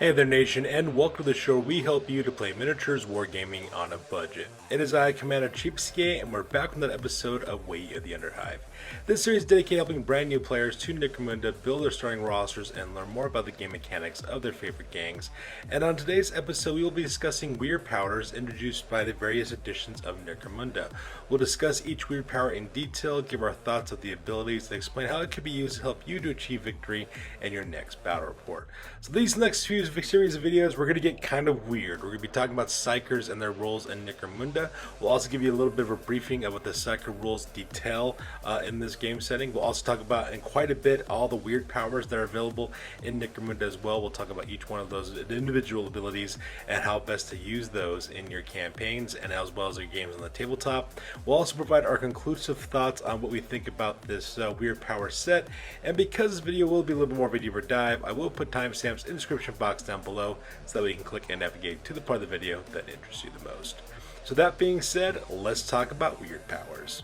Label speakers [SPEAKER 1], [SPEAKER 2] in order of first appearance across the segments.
[SPEAKER 1] Hey there nation, and welcome to the show where we help you to play miniatures wargaming on a budget. It is I, Commander Cheapskate, and we're back with another episode of Way of the Underhive. This series is dedicated to helping brand new players to Necromunda build their starting rosters and learn more about the game mechanics of their favorite gangs. And on today's episode we will be discussing Wyrd Powers introduced by the various editions of Necromunda. We'll discuss each Wyrd Power in detail, give our thoughts of the abilities, and explain how it can be used to help you to achieve victory in your next battle report. So these next few series of videos, we're going to get kind of weird. We're going to be talking about Psykers and their roles in Necromunda. We'll also give you a little bit of a briefing of what the Psyker rules detail in this game setting. We'll also talk about in quite a bit all the Wyrd powers that are available in Necromunda as well. We'll talk about each one of those individual abilities and how best to use those in your campaigns and as well as your games on the tabletop. We'll also provide our conclusive thoughts on what we think about this Wyrd power set, and because this video will be a little bit more of a deeper dive, I will put timestamps in the description box down below so that we can click and navigate to the part of the video that interests you the most. So that being said, let's talk about Wyrd powers.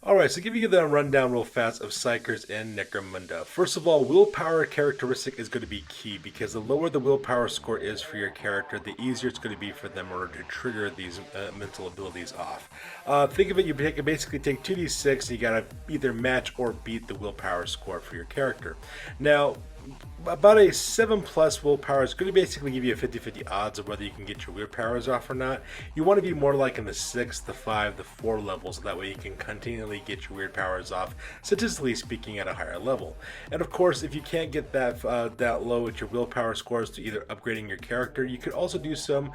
[SPEAKER 1] Alright, so give you the rundown real fast of Psykers and Necromunda. First of all, willpower characteristic is going to be key because the lower the willpower score is for your character, the easier it's going to be for them in order to trigger these mental abilities off. Think of it, you basically take 2d6 and you got to either match or beat the willpower score for your character. Now, about a 7+ willpower is going to basically give you a 50-50 odds of whether you can get your Wyrd powers off or not. You want to be more like in the 6, the 5, the 4 levels, so that way you can continually get your Wyrd powers off, statistically speaking, at a higher level. And of course, if you can't get that low with your willpower scores to either upgrading your character, you could also do so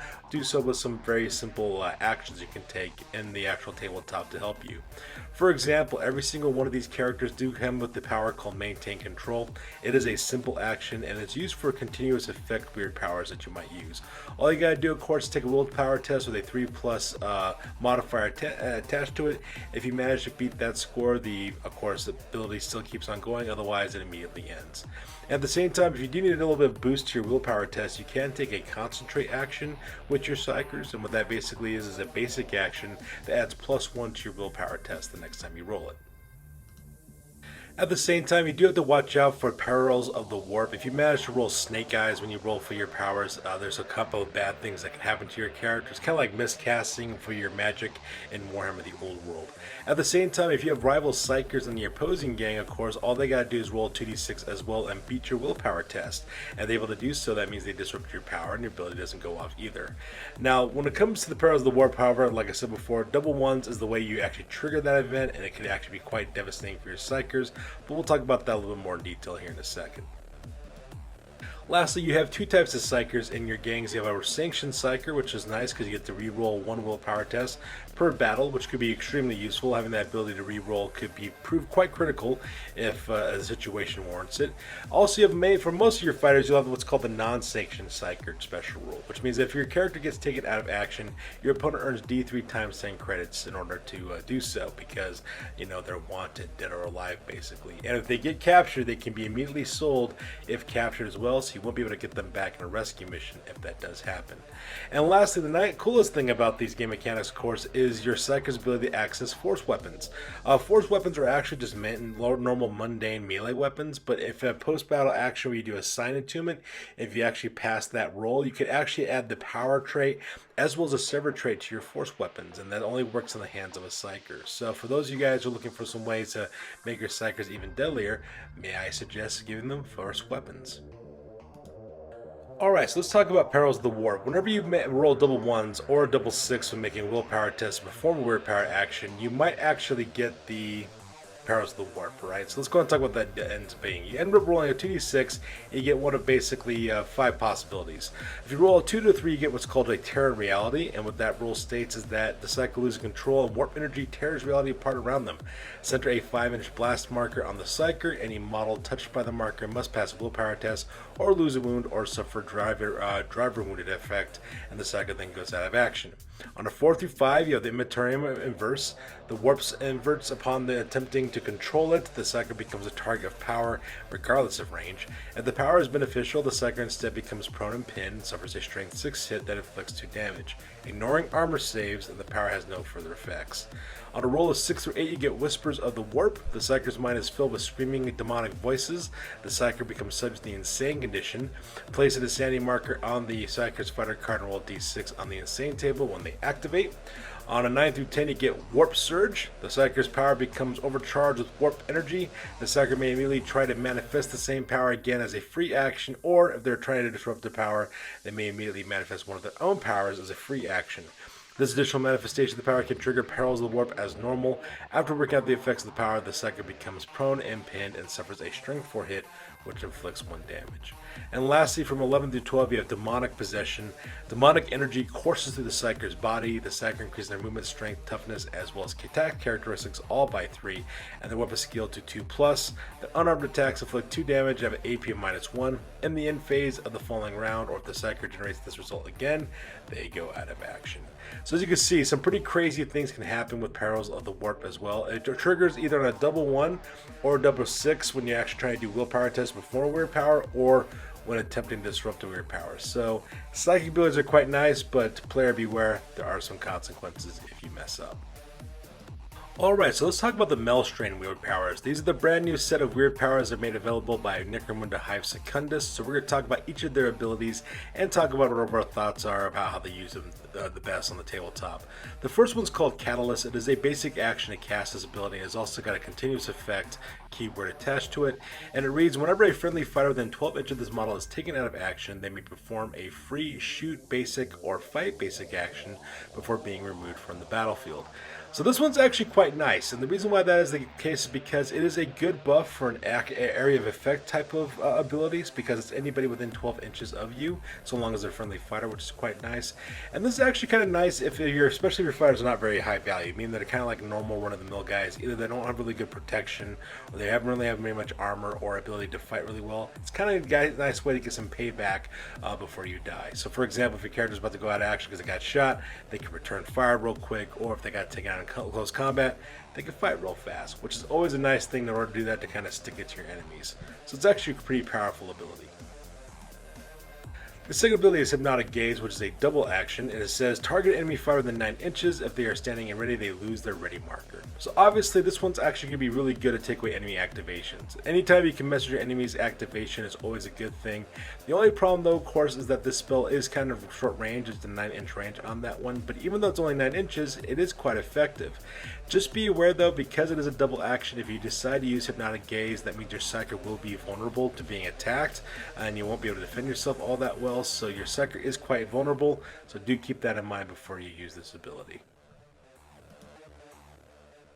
[SPEAKER 1] with some very simple actions you can take in the actual tabletop to help you. For example, every single one of these characters do come with the power called Maintain Control. It is a simple action and it's used for continuous effect Wyrd powers that you might use. All you gotta do, of course, is take a willpower test with a 3+ modifier attached to it. If you manage to beat that score, the ability still keeps on going, otherwise it immediately ends. At the same time, if you do need a little bit of boost to your willpower test, you can take a concentrate action with your Psykers, and what that basically is a basic action that adds +1 to your willpower test the next time you roll it. At the same time, you do have to watch out for Perils of the Warp. If you manage to roll Snake Eyes when you roll for your powers, there's a couple of bad things that can happen to your characters, kind of like miscasting for your magic in Warhammer the Old World. At the same time, if you have rival Psykers in the opposing gang, of course, all they gotta do is roll 2d6 as well and beat your willpower test. And they're able to do so, that means they disrupt your power and your ability doesn't go off either. Now, when it comes to the Perils of the Warp, however, like I said before, double ones is the way you actually trigger that event, and it can actually be quite devastating for your Psykers. But we'll talk about that a little bit more in detail here in a second. Lastly, you have two types of Psykers in your gangs. You have a sanctioned Psyker, which is nice because you get to re-roll one willpower test per battle, which could be extremely useful. Having that ability to re-roll could prove quite critical if a situation warrants it. Also, you have for most of your fighters, you'll have what's called the non-sanctioned Psyker special rule, which means if your character gets taken out of action, your opponent earns D3 times 10 credits in order to do so, because they're wanted, dead or alive, basically. And if they get captured, they can be immediately sold if captured as well, so you won't be able to get them back in a rescue mission if that does happen. And lastly, the coolest thing about these game mechanics, of course, is your Psyker's ability to access force weapons. Force weapons are actually just normal mundane melee weapons, but if a post-battle action where you do a sign attunement, if you actually pass that roll, you could actually add the power trait as well as a server trait to your force weapons, and that only works in the hands of a Psyker. So for those of you guys who are looking for some ways to make your Psykers even deadlier, may I suggest giving them force weapons. Alright, so let's talk about Perils of the Warp. Whenever you roll double ones or a double 6 when making a willpower test and perform a Wyrd power action, you might actually get the Perils of the Warp, right? So let's go and talk about what that ends up being. You end up rolling a 2d6, and you get one of basically 5 possibilities. If you roll a 2 to 3, you get what's called a tear in reality, and what that rule states is that the Psyker loses control and warp energy tears reality apart around them. Center a 5-inch blast marker on the Psyker. Any model touched by the marker must pass a willpower test or lose a wound or suffer driver wounded effect, and the Psyker then goes out of action. On a 4 through 5, you have the Immaterium inverse. The warps inverts upon the attempting to control it, the Psyker becomes a target of power regardless of range. If the power is beneficial, the Psyker instead becomes prone and pinned and suffers a strength 6 hit that inflicts 2 damage. Ignoring armor saves, and the power has no further effects. On a roll of 6 or 8, you get Whispers of the Warp. The Psyker's mind is filled with screaming demonic voices. The Psyker becomes subject to the Insane condition. Place an insanity marker on the Psyker's fighter card and roll d6 on the Insane table when they activate. On a 9 through 10, you get Warp Surge. The Psyker's power becomes overcharged with warp energy. The Psyker may immediately try to manifest the same power again as a free action, or if they're trying to disrupt the power, they may immediately manifest one of their own powers as a free action. This additional manifestation of the power can trigger Perils of the Warp as normal. After working out the effects of the power, the Psyker becomes prone and pinned and suffers a strength 4 hit, which inflicts 1 damage. And lastly, from 11 through 12, you have Demonic Possession. Demonic energy courses through the Psyker's body. The Psyker increases their movement, strength, toughness, as well as attack characteristics all by 3, and their weapon skill to 2+. The unarmed attacks inflict 2 damage and have an AP of -1. In the end phase of the following round, or if the Psyker generates this result again, they go out of action. So as you can see, some pretty crazy things can happen with Perils of the Warp as well. It triggers either on a double 1 or a double 6 when you actually try to do willpower tests before Wyrd Power, or when attempting to disrupt a Wyrd Power. So psychic abilities are quite nice, but player beware, there are some consequences if you mess up. Alright, so let's talk about the Malstrain Wyrd Powers. These are the brand new set of Wyrd Powers that are made available by Necromunda Hive Secundus. So we're going to talk about each of their abilities and talk about what our thoughts are about how they use them the best on the tabletop. The first one's called Catalyst. It is a basic action to cast this ability. It has also got a continuous effect keyword attached to it, and it reads, whenever a friendly fighter within 12 inches of this model is taken out of action, they may perform a free shoot basic or fight basic action before being removed from the battlefield. So this one's actually quite nice, and the reason why that is the case is because it is a good buff for an area of effect type of abilities, because it's anybody within 12 inches of you, so long as they're a friendly fighter, which is quite nice. And this is actually kind of nice if you're, especially if your fighters are not very high value, meaning they're kind of like normal run-of-the-mill guys. Either they don't have really good protection, or they haven't really have very much armor or ability to fight really well. It's kind of a nice way to get some payback before you die. So for example, if your character's about to go out of action because they got shot, they can return fire real quick, or if they got taken out in close combat, they can fight real fast, which is always a nice thing in order to do that, to kind of stick it to your enemies. So it's actually a pretty powerful ability. The second ability is Hypnotic Gaze, which is a double action, and it says target enemy fighter within 9 inches. If they are standing and ready, they lose their ready marker. So obviously this one's actually going to be really good to take away enemy activations. Anytime you can mess with your enemy's activation is always a good thing. The only problem though, of course, is that this spell is kind of short range. It's the 9-inch range on that one, but even though it's only 9 inches, it is quite effective. Just be aware though, because it is a double action, if you decide to use Hypnotic Gaze, that means your Psyker will be vulnerable to being attacked, and you won't be able to defend yourself all that well, so your Psyker is quite vulnerable, so do keep that in mind before you use this ability.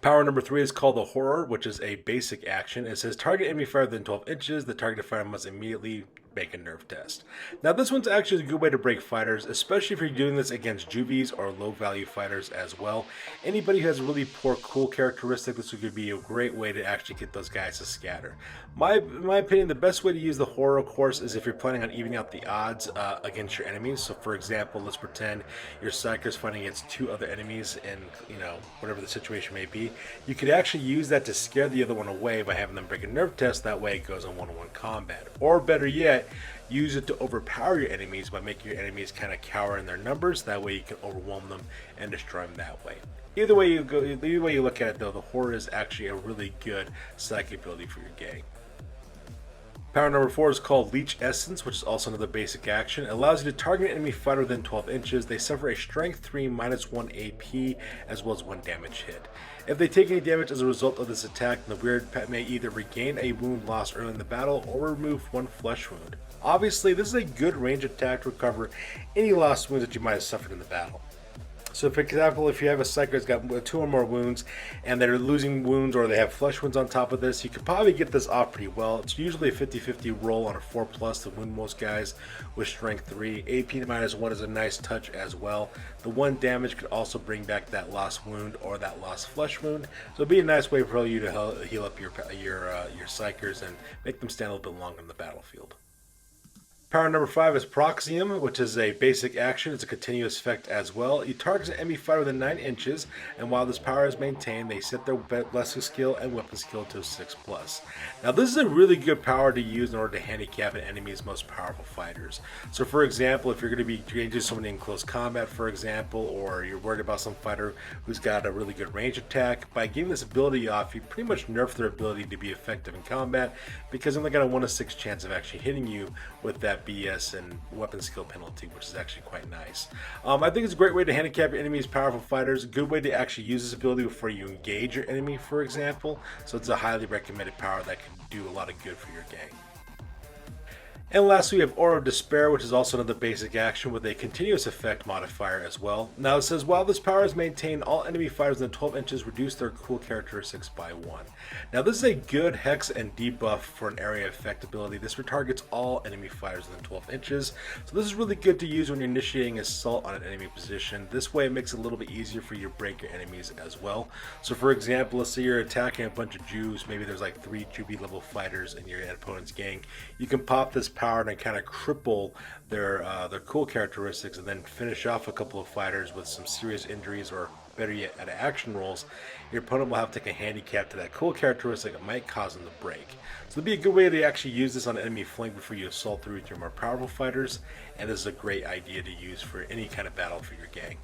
[SPEAKER 1] Power number 3 is called the Horror, which is a basic action. It says target enemy fighter within 12 inches. The targeted fighter must immediately make a nerve test. Now this one's actually a good way to break fighters, especially if you're doing this against juvies or low value fighters as well. Anybody who has a really poor cool characteristic, this would be a great way to actually get those guys to scatter. In my opinion, the best way to use the Horror, of course, is if you're planning on evening out the odds against your enemies. So for example, let's pretend your Psyker's fighting against 2 other enemies, and whatever the situation may be, you could actually use that to scare the other one away by having them break a nerve test. That way it goes on one-on-one combat. Or better yet, use it to overpower your enemies by making your enemies kind of cower in their numbers. That way you can overwhelm them and destroy them that way. Either way you look at it though, the Horror is actually a really good psychic ability for your gang. Power number 4 is called Leech Essence, which is also another basic action. It allows you to target an enemy fighter within 12 inches. They suffer a strength 3 -1 AP, as well as 1 damage hit. If they take any damage as a result of this attack, the Wyrd pet may either regain a wound lost early in the battle or remove 1 flesh wound. Obviously, this is a good range attack to recover any lost wounds that you might have suffered in the battle. So for example, if you have a Psyker that's got 2 or more wounds and they're losing wounds, or they have flesh wounds on top of this, you could probably get this off pretty well. It's usually a 50-50 roll on a 4+ to wound most guys with strength 3. AP -1 is a nice touch as well. The 1 damage could also bring back that lost wound or that lost flesh wound. So it'd be a nice way for you to heal up your Psykers and make them stand a little bit longer in the battlefield. Power number 5 is Proxium, which is a basic action. It's a continuous effect as well. You target an enemy fighter within 9 inches, and while this power is maintained, they set their blessing skill and weapon skill to 6+. Now, this is a really good power to use in order to handicap an enemy's most powerful fighters. So, for example, if you're going to be engaging someone in close combat, for example, or you're worried about some fighter who's got a really good range attack, by giving this ability off, you pretty much nerf their ability to be effective in combat because they're only got a 1 in 6 chance of actually hitting you with that BS and weapon skill penalty, which is actually quite nice. I think it's a great way to handicap your enemy's powerful fighters. A good way to actually use this ability before you engage your enemy, for example. So it's a highly recommended power that can do a lot of good for your gang. And lastly, we have Aura of Despair, which is also another basic action with a continuous effect modifier as well. Now it says, while this power is maintained, all enemy fighters within 12 inches reduce their cool characteristics by 1. Now this is a good hex and debuff for an area effect ability. This retargets all enemy fighters within 12 inches. So this is really good to use when you're initiating assault on an enemy position. This way it makes it a little bit easier for you to break your enemies as well. So for example, let's say you're attacking a bunch of Jews. Maybe there's like 3 Jubi level fighters in your opponent's gang. You can pop this power and kind of cripple their cool characteristics, and then finish off a couple of fighters with some serious injuries, or better yet, at action rolls. Your opponent will have to take a handicap to that cool characteristic that might cause them to break. So it'd be a good way to actually use this on an enemy flank before you assault through with your more powerful fighters, and this is a great idea to use for any kind of battle for your gang.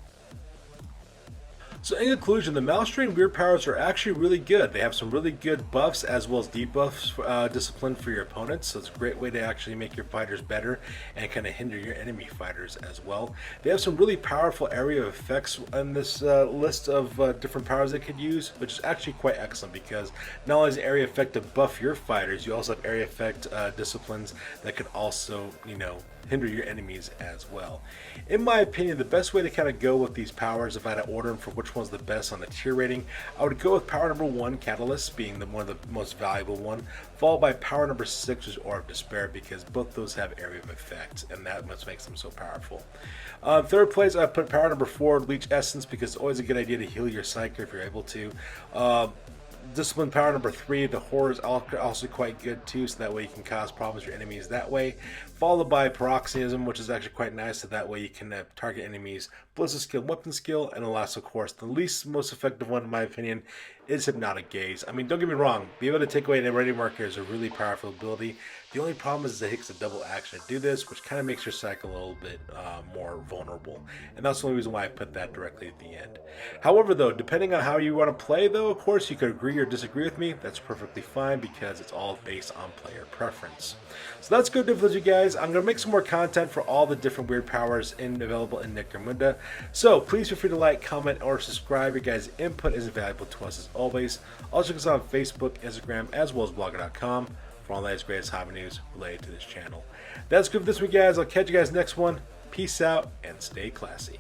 [SPEAKER 1] So in conclusion, the Malstrain Wyrd Powers are actually really good. They have some really good buffs as well as debuffs discipline for your opponents. So it's a great way to actually make your fighters better and kind of hinder your enemy fighters as well. They have some really powerful area of effects on this list of different powers they could use, which is actually quite excellent because not only is area effect to buff your fighters, you also have area effect disciplines that could also, hinder your enemies as well. In my opinion, the best way to kind of go with these powers, if I had to order them for which one's the best on the tier rating, I would go with power number 1, Catalyst, being one of the most valuable one, followed by power number 6, which is Aura of Despair, because both those have area of effect, and that much makes them so powerful. Third place, I put power number 4, Leech Essence, because it's always a good idea to heal your Psyker if you're able to. Discipline power number 3, the Horror is also quite good too, so that way you can cause problems for your enemies that way. Followed by Paroxysm, which is actually quite nice, so that way you can target enemies, ballistic skill, weapon skill, and the last, of course, the least most effective one in my opinion is Hypnotic Gaze. I mean, don't get me wrong, being able to take away an ready marker is a really powerful ability. The only problem is it takes a double action to do this, which kind of makes your cycle a little bit more vulnerable. And that's the only reason why I put that directly at the end. However, though, depending on how you want to play, though, of course, you could agree or disagree with me. That's perfectly fine because it's all based on player preference. So that's good for you guys. I'm going to make some more content for all the different weird powers available in Necromunda. So please feel free to like, comment, or subscribe. Your guys' input is invaluable to us as always. Also check us out on Facebook, Instagram, as well as blogger.com for all the latest greatest hobby news related to this channel. That's good for this week, guys. I'll catch you guys next one. Peace out and stay classy.